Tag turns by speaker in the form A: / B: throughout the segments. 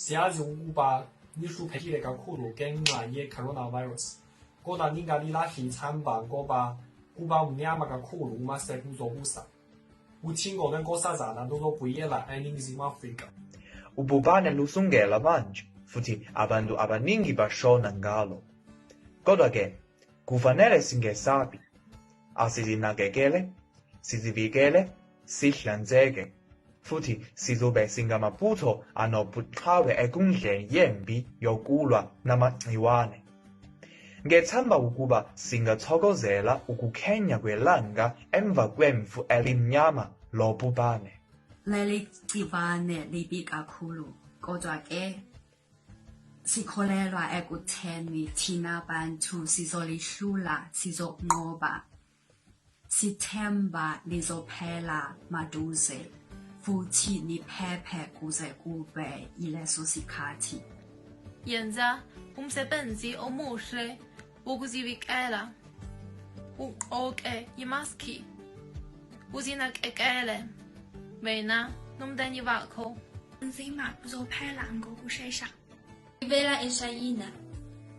A: siyazi ukuba lihluphekile kakhulu ngenxa ye-coronavirus, kodwa ningalilahli ithemba ngoba kuba mnyama kakhulu uma sekuzobusa. Utshingo lwenkosazana luzobuyela eNingizimu Afrika.
B: Ubhubhane lusungela manje futhi abantu abaningi bashona ngalo. Kodwa-ke, kufanele singesabi. Asizinakekele, sizivikele, sihlanzeke, futhi sizobe singamabutho anobuqhawe ekundleni yempi yokulwa namagciwane. Ngethemba ukuba singathokozela ukukhanya kwelanga emva kwemfu elimnyama lobhubhane.
C: Leli gciwane libi kakhulu, kodwa-ke sikholelwa ekutheni thina bantu sizolihlula, sizokunqoba. Sithemba lizophela maduze, futhi niphephe kuze kube yileso sikhathi.
D: Yenza umsebenzi omuhle wokuzivikela. Ugqoke imaski. Uzinakekele. Wena nomndeni wakho.
E: Nzima buzophela ngokushesha.
F: Sivela eShayina.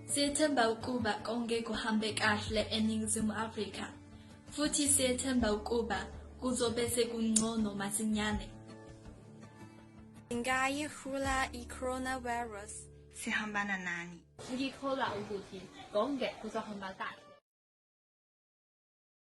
F: Siyethemba ukuba konke kuhambe kahle eNingizimu Afrika. Futhi siyethemba ukuba kuzobe sekungcono masinyane.
E: Singayihlula i-coronavirus.
G: Sihambana nani.
H: Ngikholwa ukuthi konke kuzohamba kahle.